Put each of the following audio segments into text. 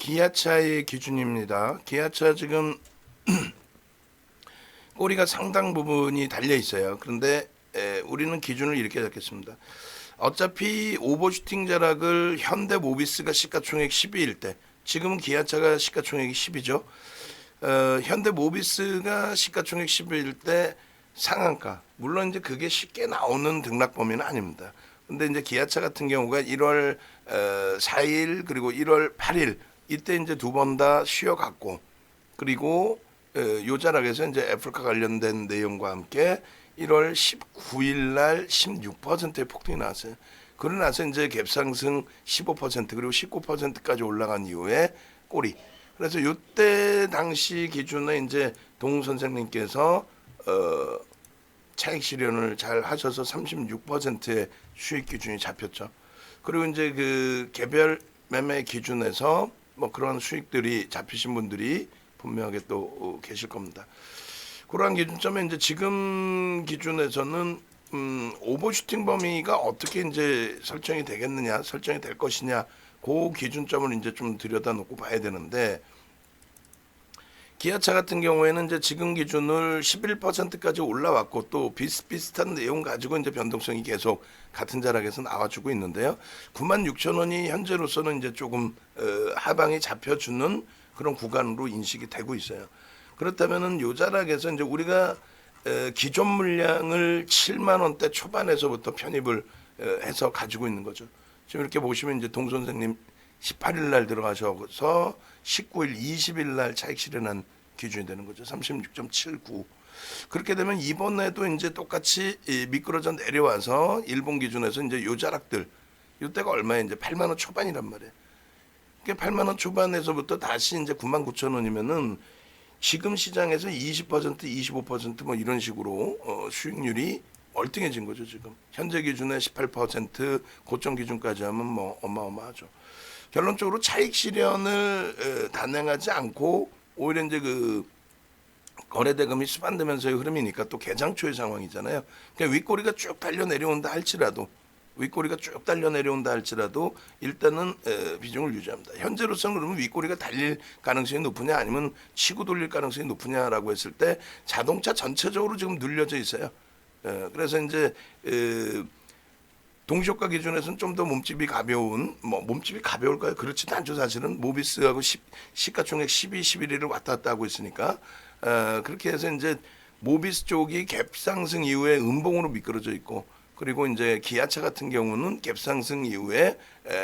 기아차의 기준입니다. 기아차 지금 꼬리가 상당 부분이 달려 있어요. 그런데 우리는 기준을 이렇게 잡겠습니다. 어차피 오버슈팅 자락을 현대모비스가 시가총액 10위일 때, 지금은 기아차가 시가총액이 10위죠. 현대모비스가 시가총액 10위일 때 상한가, 물론 이제 그게 쉽게 나오는 등락 범위는 아닙니다. 근데 이제 기아차 같은 경우가 1월 4일 그리고 1월 8일 이때 이제 두 번 다 쉬어갔고, 그리고 요 자락에서 이제 애플카 관련된 내용과 함께 1월 19일 날 16%의 폭등이 나왔어요. 그러고 나서 이제 갭상승 15% 그리고 19%까지 올라간 이후에 꼬리. 그래서 요때 당시 기준에 이제 동 선생님께서 차익 실현을 잘 하셔서 36%의 수익 기준이 잡혔죠. 그리고 이제 그 개별 매매 기준에서 뭐 그런 수익들이 잡히신 분들이 분명하게 또 계실 겁니다. 그러한 기준점에 이제 지금 기준에서는 오버슈팅 범위가 어떻게 이제 설정이 되겠느냐, 설정이 될 것이냐, 그 기준점을 이제 좀 들여다놓고 봐야 되는데, 기아차 같은 경우에는 이제 지금 기준을 11%까지 올라왔고, 또 비슷비슷한 내용 가지고 이제 변동성이 계속 같은 자락에서 나와주고 있는데요. 96,000원이 현재로서는 이제 조금 하방이 잡혀주는 그런 구간으로 인식이 되고 있어요. 그렇다면은 요 자락에서 이제 우리가 기존 물량을 7만 원대 초반에서부터 편입을 해서 가지고 있는 거죠. 지금 이렇게 보시면 이제 동 선생님 18일 날 들어가셔서 19일, 20일 날 차익 실현한 기준이 되는 거죠. 36.79. 그렇게 되면 이번에도 이제 똑같이 미끄러져 내려와서 일본 기준에서 이제 요 자락들, 요때가 얼마에 이제 8만 원 초반이란 말이에요. 그러니까 8만 원 초반에서부터 다시 이제 99,000원이면은 지금 시장에서 20%, 25%뭐 이런 식으로 수익률이 월등해진 거죠. 지금 현재 기준에 18% 고점 기준까지 하면 뭐 어마어마하죠. 결론적으로 차익 실현을 단행하지 않고 오히려 이제 그 거래대금이 수반되면서의 흐름이니까 또 개장초의 상황이잖아요. 그러니까 윗꼬리가 쭉 달려 내려온다 할지라도, 일단은 비중을 유지합니다. 현재로서는 그러면 윗꼬리가 달릴 가능성이 높으냐 아니면 치고 돌릴 가능성이 높으냐라고 했을 때 자동차 전체적으로 지금 눌려져 있어요. 그래서 이제 동시효과 기준에서는 좀 더 몸집이 가벼운, 뭐 몸집이 가벼울까요? 그렇지도 않죠. 사실은 모비스하고 시가총액 12, 11위를 왔다 갔다 하고 있으니까 그렇게 해서 이제 모비스 쪽이 갭상승 이후에 음봉으로 미끄러져 있고, 그리고 이제 기아차 같은 경우는 갭상승 이후에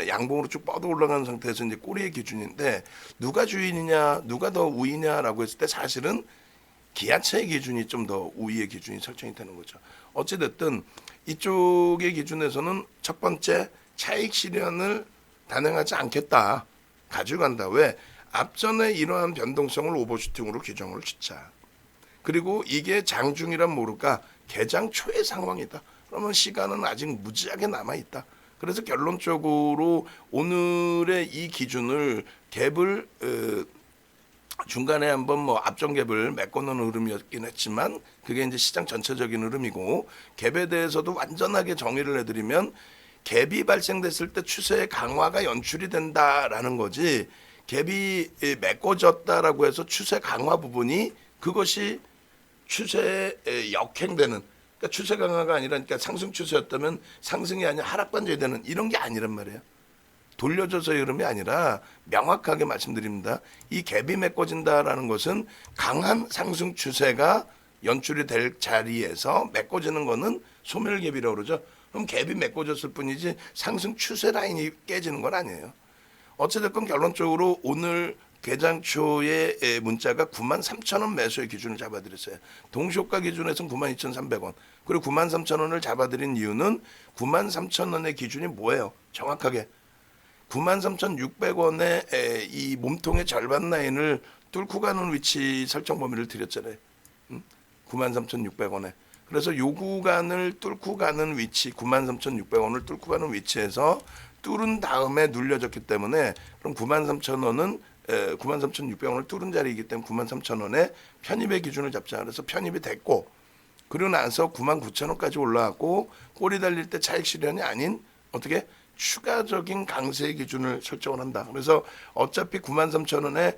양봉으로 쭉 뻗어 올라가는 상태에서 이제 꼬리의 기준인데, 누가 주인이냐, 누가 더 우위냐라고 했을 때 사실은 기아차의 기준이 좀 더 우위의 기준이 설정이 되는 거죠. 어찌됐든 이쪽의 기준에서는 첫 번째 차익 실현을 단행하지 않겠다, 가져간다. 왜? 앞전에 이러한 변동성을 오버슈팅으로 규정을 짓자. 그리고 이게 장중이란 모를까 개장 초의 상황이다. 그러면 시간은 아직 무지하게 남아있다. 그래서 결론적으로 오늘의 이 기준을 갭을 중간에 한번 뭐 앞전 갭을 메꿔놓은 흐름이었긴 했지만 그게 이제 시장 전체적인 흐름이고, 갭에 대해서도 완전하게 정의를 해드리면 갭이 발생됐을 때 추세의 강화가 연출이 된다라는 거지, 갭이 메꿔졌다라고 해서 추세 강화 부분이 그것이 추세에 역행되는, 그러니까 추세 강화가 아니라, 그러니까 상승 추세였다면 상승이 아니라 하락 반전이 되는 이런 게 아니란 말이에요. 돌려줘서의 흐름이 아니라 명확하게 말씀드립니다. 이 갭이 메꿔진다라는 것은 강한 상승 추세가 연출이 될 자리에서 메꿔지는 거는 소멸갭이라고 그러죠. 그럼 갭이 메꿔졌을 뿐이지 상승 추세 라인이 깨지는 건 아니에요. 어찌됐건 결론적으로 오늘 개장 초의 문자가 93,000원 매수의 기준을 잡아드렸어요. 동시효과 기준에서는 92,300원. 그리고 93,000원을 잡아드린 이유는 93,000원의 기준이 뭐예요? 정확하게 93,600원의 이 몸통의 절반 라인을 뚫고 가는 위치 설정 범위를 드렸잖아요. 93,600원에. 그래서 요 구간을 뚫고 가는 위치, 93,600원을 뚫고 가는 위치에서 뚫은 다음에 눌려졌기 때문에, 그럼 93,000원은 93,600원을 뚫은 자리이기 때문에 93,000원에 편입의 기준을 잡자. 그래서 편입이 됐고, 그리고 나서 99,000원까지 올라왔고, 꼬리 달릴 때 차익 실현이 아닌 어떻게 추가적인 강세 기준을 설정을 한다. 그래서 어차피 93,000원에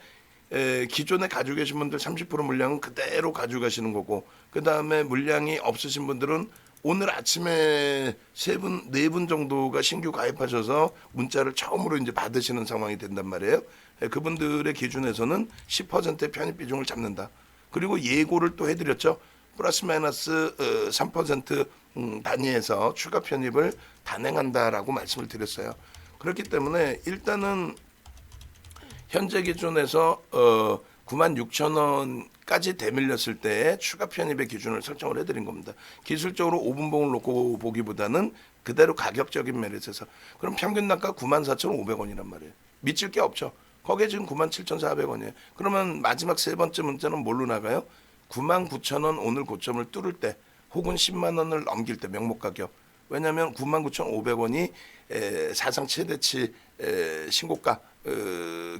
기존에 가지고 계신 분들 30% 물량은 그대로 가지고 가시는 거고, 그 다음에 물량이 없으신 분들은 오늘 아침에 네 분 정도가 신규 가입하셔서 문자를 처음으로 이제 받으시는 상황이 된단 말이에요. 그분들의 기준에서는 10%의 편입 비중을 잡는다. 그리고 예고를 또 해드렸죠. 플러스 마이너스 3% 단위에서 추가 편입을 단행한다라고 말씀을 드렸어요. 그렇기 때문에 일단은 현재 기준에서 96,000원까지 대밀렸을 때 추가 편입의 기준을 설정을 해드린 겁니다. 기술적으로 5분봉을 놓고 보기보다는 그대로 가격적인 메리트에서. 그럼 평균 단가 94,500원이란 말이에요. 미칠 게 없죠. 거기에 지금 97,400원이에요. 그러면 마지막 세 번째 문자는 뭘로 나가요? 99,000원 오늘 고점을 뚫을 때 혹은 10만 원을 넘길 때 명목 가격. 왜냐하면 99,500원이 사상 최대치 신고가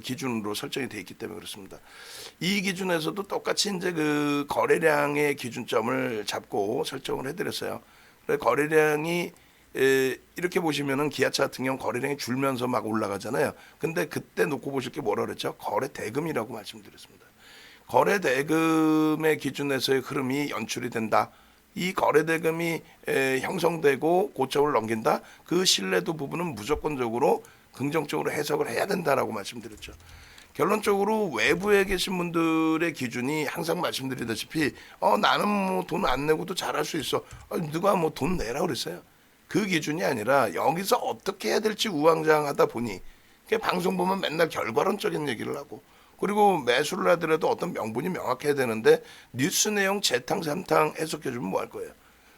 기준으로 설정이 돼 있기 때문에 그렇습니다. 이 기준에서도 똑같이 이제 그 거래량의 기준점을 잡고 설정을 해드렸어요. 그래서 거래량이 이렇게 보시면은 기아차 같은 경우 거래량이 줄면서 막 올라가잖아요. 근데 그때 놓고 보실 게 뭐라 그랬죠? 거래 대금이라고 말씀드렸습니다. 거래 대금의 기준에서의 흐름이 연출이 된다. 이 거래 대금이 형성되고 고점을 넘긴다. 그 신뢰도 부분은 무조건적으로 긍정적으로 해석을 해야 된다라고 말씀드렸죠. 결론적으로 외부에 계신 분들의 기준이 항상 말씀드리다시피 나는 뭐 돈 안 내고도 잘할 수 있어. 누가 뭐 돈 내라 그랬어요. 그 기준이 아니라 여기서 어떻게 해야 될지 우왕좌왕하다 보니 방송 보면 맨날 결과론적인 얘기를 하고, 그리고 매수를 하더라도 어떤 명분이 명확해야 되는데 뉴스 내용 재탕 삼탕 해석해주면 뭐 할 거예요.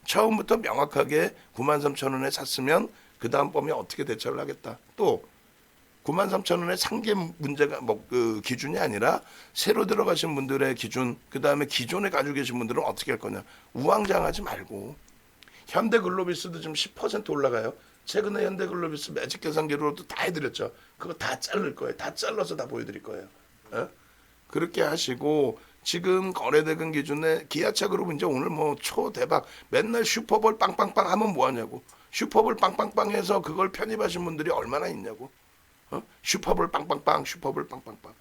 처음부터 명확하게 93,000원에 샀으면 그 다음 범위 어떻게 대처를 하겠다. 또 93,000원의 상계 문제가 그 기준이 아니라 새로 들어가신 분들의 기준, 그 다음에 기존에 가지고 계신 분들은 어떻게 할 거냐. 우왕좌왕하지 말고. 현대글로비스도 지금 10% 올라가요. 최근에 현대글로비스 매직 계산기로도 다 해드렸죠. 그거 다 자를 거예요. 다 잘라서 다 보여드릴 거예요. 그렇게 하시고, 지금 거래대금 기준에 기아차 그룹은 이제 오늘 뭐 초대박 맨날 슈퍼볼 빵빵빵 하면 뭐하냐고. 슈퍼볼 빵빵빵 해서 그걸 편입하신 분들이 얼마나 있냐고. 슈퍼볼 빵빵빵 슈퍼볼 빵빵빵.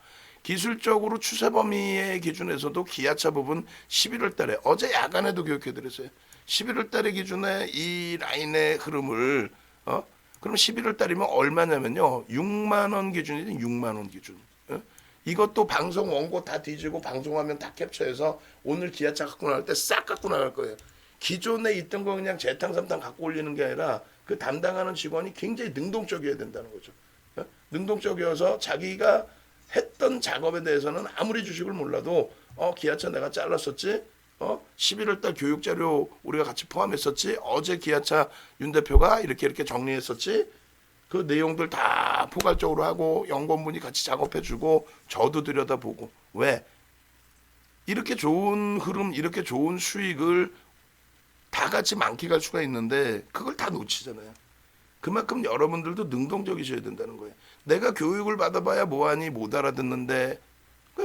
기술적으로 추세 범위의 기준에서도 기아차 부분 11월 달에 어제 야간에도 교육해드렸어요. 11월 달의 기준에 이 라인의 흐름을 그럼 11월 달이면 얼마냐면요. 6만 원 기준이든 6만 원 기준. 이것도 방송 원고 다 뒤지고 방송화면 다 캡처해서 오늘 기아차 갖고 나갈 때 싹 갖고 나갈 거예요. 기존에 있던 거 그냥 재탕삼탕 갖고 올리는 게 아니라 그 담당하는 직원이 굉장히 능동적이어야 된다는 거죠. 능동적이어서 자기가 했던 작업에 대해서는 아무리 주식을 몰라도 기아차 내가 잘랐었지. 11월 달 교육 자료 우리가 같이 포함했었지. 어제 기아차 윤 대표가 이렇게 정리했었지. 그 내용들 다 포괄적으로 하고 연구원분이 같이 작업해주고 저도 들여다보고. 왜? 이렇게 좋은 흐름, 이렇게 좋은 수익을 다 같이 만끽할 수가 있는데 그걸 다 놓치잖아요. 그만큼 여러분들도 능동적이셔야 된다는 거예요. 내가 교육을 받아봐야 뭐하니 못 알아듣는데,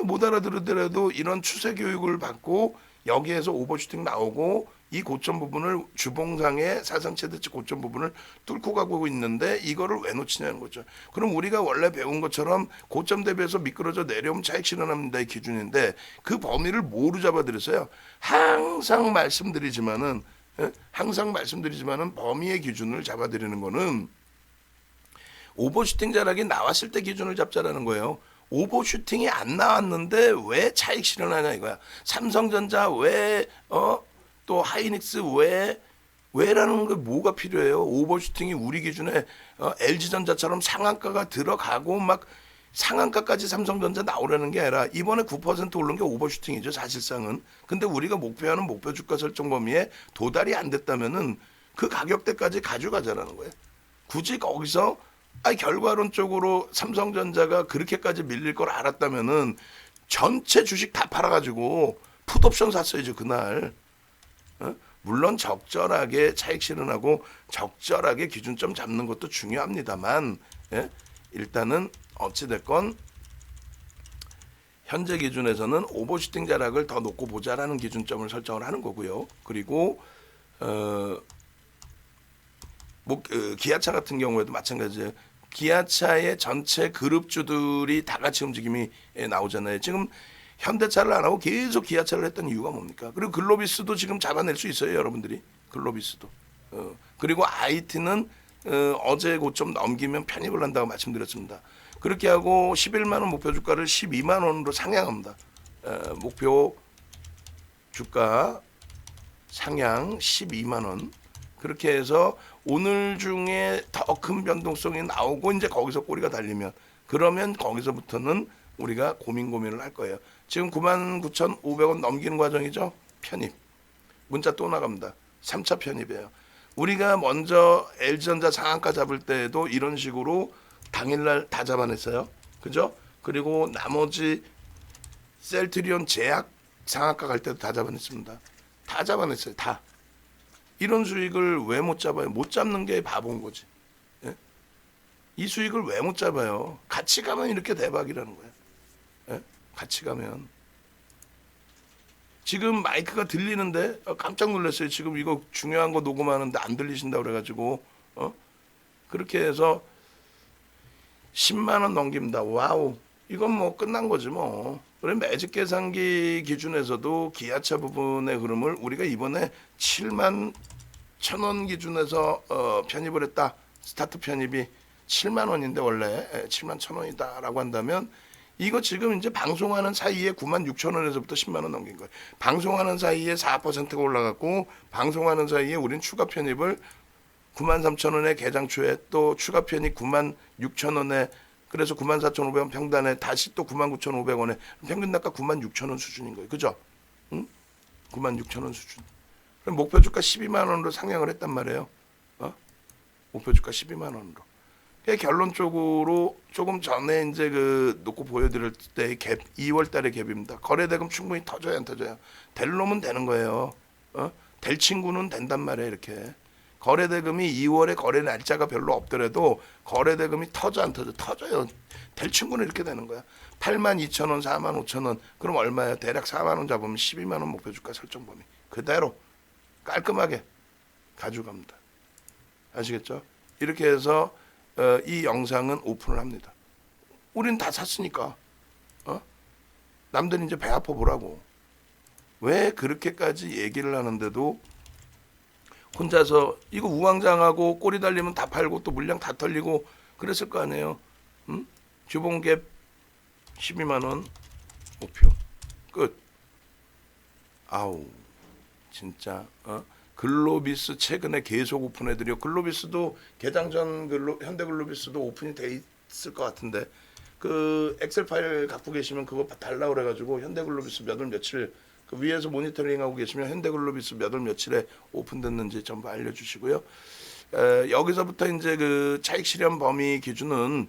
못 알아들으더라도 이런 추세 교육을 받고 여기에서 오버슈팅 나오고 이 고점 부분을 주봉상의 사상 최대치 고점 부분을 뚫고 가고 있는데 이거를 왜 놓치냐는 거죠. 그럼 우리가 원래 배운 것처럼 고점 대비해서 미끄러져 내려오면 차익 실현합니다의 기준인데 그 범위를 뭐로 잡아드렸어요? 항상 말씀드리지만은 범위의 기준을 잡아드리는 거는 오버슈팅 자락이 나왔을 때 기준을 잡자라는 거예요. 오버슈팅이 안 나왔는데 왜 차익 실현하냐 이거야. 삼성전자 왜 또 하이닉스 왜라는 게 뭐가 필요해요. 오버슈팅이 우리 기준에 LG전자처럼 상한가가 들어가고 막 상한가까지 삼성전자 나오라는 게 아니라 이번에 9% 오른 게 오버슈팅이죠 사실상은. 근데 우리가 목표하는 목표 주가 설정 범위에 도달이 안 됐다면은 그 가격대까지 가져가자라는 거예요. 굳이 거기서 결과론적으로 삼성전자가 그렇게까지 밀릴 걸 알았다면은 전체 주식 다 팔아가지고 풋옵션 샀어야죠 그날. 물론 적절하게 차익 실현하고 적절하게 기준점 잡는 것도 중요합니다만 일단은 어찌됐건 현재 기준에서는 오버슈팅 자락을 더 놓고 보자라는 기준점을 설정을 하는 거고요. 그리고 기아차 같은 경우에도 마찬가지예요. 기아차의 전체 그룹주들이 다 같이 움직임이 나오잖아요. 지금 현대차를 안 하고 계속 기아차를 했던 이유가 뭡니까? 그리고 글로비스도 지금 잡아낼 수 있어요, 여러분들이. 글로비스도. 그리고 IT는 어제 고점 넘기면 편입을 한다고 말씀드렸습니다. 그렇게 하고 11만 원 목표 주가를 12만 원으로 상향합니다. 목표 주가 상향 12만 원. 그렇게 해서 오늘 중에 더 큰 변동성이 나오고 이제 거기서 꼬리가 달리면 그러면 거기서부터는 우리가 고민을 할 거예요. 지금 99,500원 넘기는 과정이죠. 편입. 문자 또 나갑니다. 3차 편입이에요. 우리가 먼저 LG전자 상한가 잡을 때에도 이런 식으로 당일날 다 잡아냈어요. 그죠? 그리고 나머지 셀트리온 제약 상한가 갈 때도 다 잡아냈습니다. 다 잡아냈어요. 다. 이런 수익을 왜 못 잡아요? 못 잡는 게 바보인 거지. 예? 이 수익을 왜 못 잡아요? 같이 가면 이렇게 대박이라는 거예요. 예? 같이 가면. 지금 마이크가 들리는데 깜짝 놀랐어요. 지금 이거 중요한 거 녹음하는데 안 들리신다고 그래가지고 그렇게 해서 10만 원 넘깁니다. 와우. 이건 뭐 끝난 거지 뭐. 그래 매직 계산기 기준에서도 기아차 부분의 흐름을 우리가 이번에 7만 1,000원 기준에서 편입을 했다. 스타트 편입이 7만 원인데 원래 7만 1,000원이다라고 한다면 이거 지금 이제 방송하는 사이에 96,000원에서부터 10만 원 넘긴 거예요. 방송하는 사이에 4%가 올라갔고 방송하는 사이에 우린 추가 편입을 93,000원에 개장 초에 또 추가 편입 96,000원에 그래서 94,500원 평단에 다시 또 99,500원에 평균 단가 96,000원 수준인 거예요. 그죠? 응? 96,000원 수준. 그럼 목표 주가 12만 원으로 상향을 했단 말이에요. 목표 주가 12만 원으로. 결론적으로 조금 전에 이제 놓고 보여드릴 때 갭, 2월 달에 갭입니다. 거래대금 충분히 터져야 안 터져요. 될 놈은 되는 거예요. 될 친구는 된단 말이에요. 이렇게. 거래대금이 2월에 거래 날짜가 별로 없더라도 거래대금이 터져 안 터져? 터져요. 될 친구는 이렇게 되는 거야. 82,000원, 45,000원. 그럼 얼마예요? 대략 4만 원 잡으면 12만 원 목표 주가 설정 범위. 그대로 깔끔하게 가져갑니다. 아시겠죠? 이렇게 해서 이 영상은 오픈을 합니다. 우린 다 샀으니까. 남들이 이제 배 아파 보라고. 왜 그렇게까지 얘기를 하는데도 혼자서 이거 우왕좌왕하고 꼬리 달리면 다 팔고 또 물량 다 털리고 그랬을 거 아니에요. 주봉갭 12만 원 목표 끝. 아우 진짜 글로비스 최근에 계속 오픈해드려. 글로비스도 개장 전 현대글로비스도 오픈이 돼 있을 것 같은데 그 엑셀 파일 갖고 계시면 그거 달라 그래가지고 현대글로비스 몇 월 며칠 그 위에서 모니터링하고 계시면 현대글로비스 몇 월 며칠에 오픈됐는지 전부 알려주시고요. 여기서부터 이제 그 차익 실현 범위 기준은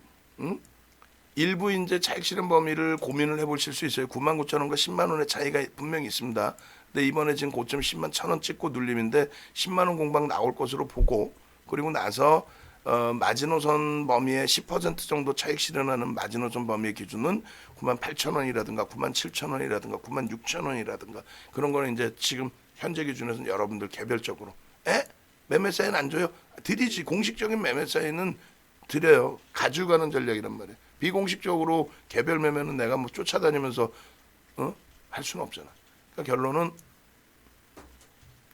일부 이제 차익 실현 범위를 고민을 해보실 수 있어요. 99,000원과 10만 원의 차이가 분명히 있습니다. 근데 이번에 지금 고점 10만 1,000원 찍고 눌림인데 10만 원 공방 나올 것으로 보고 그리고 나서 마지노선 범위의 10% 정도 차익 실현하는 마지노선 범위의 기준은 98,000원이라든가 97,000원이라든가 96,000원이라든가 그런 거는 이제 지금 현재 기준에서는 여러분들 개별적으로 매매 사인 안 줘요? 드리지. 공식적인 매매 사인은 드려요. 가져가는 전략이란 말이에요. 비공식적으로 개별 매매는 내가 뭐 쫓아다니면서 할 수는 없잖아. 그러니까 결론은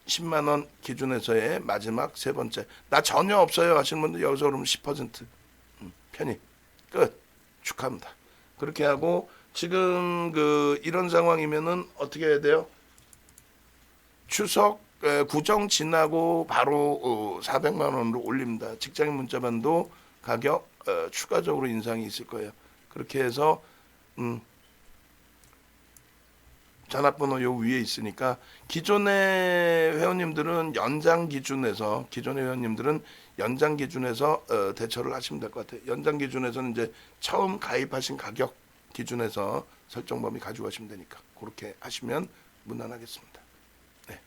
10만 원 기준에서의 마지막 세 번째. 나 전혀 없어요 하시는 분들 여기서 그러면 10% 편입 끝. 축하합니다. 그렇게 하고 지금 이런 상황이면은 어떻게 해야 돼요? 추석 구정 지나고 바로 400만 원으로 올립니다. 직장인 문자반도 가격 추가적으로 인상이 있을 거예요. 그렇게 해서 전화번호 요 위에 있으니까 기존의 회원님들은 연장 기준에서 대처를 하시면 될 것 같아요. 연장 기준에서는 이제 처음 가입하신 가격 기준에서 설정 범위 가져가시면 되니까 그렇게 하시면 무난하겠습니다. 네.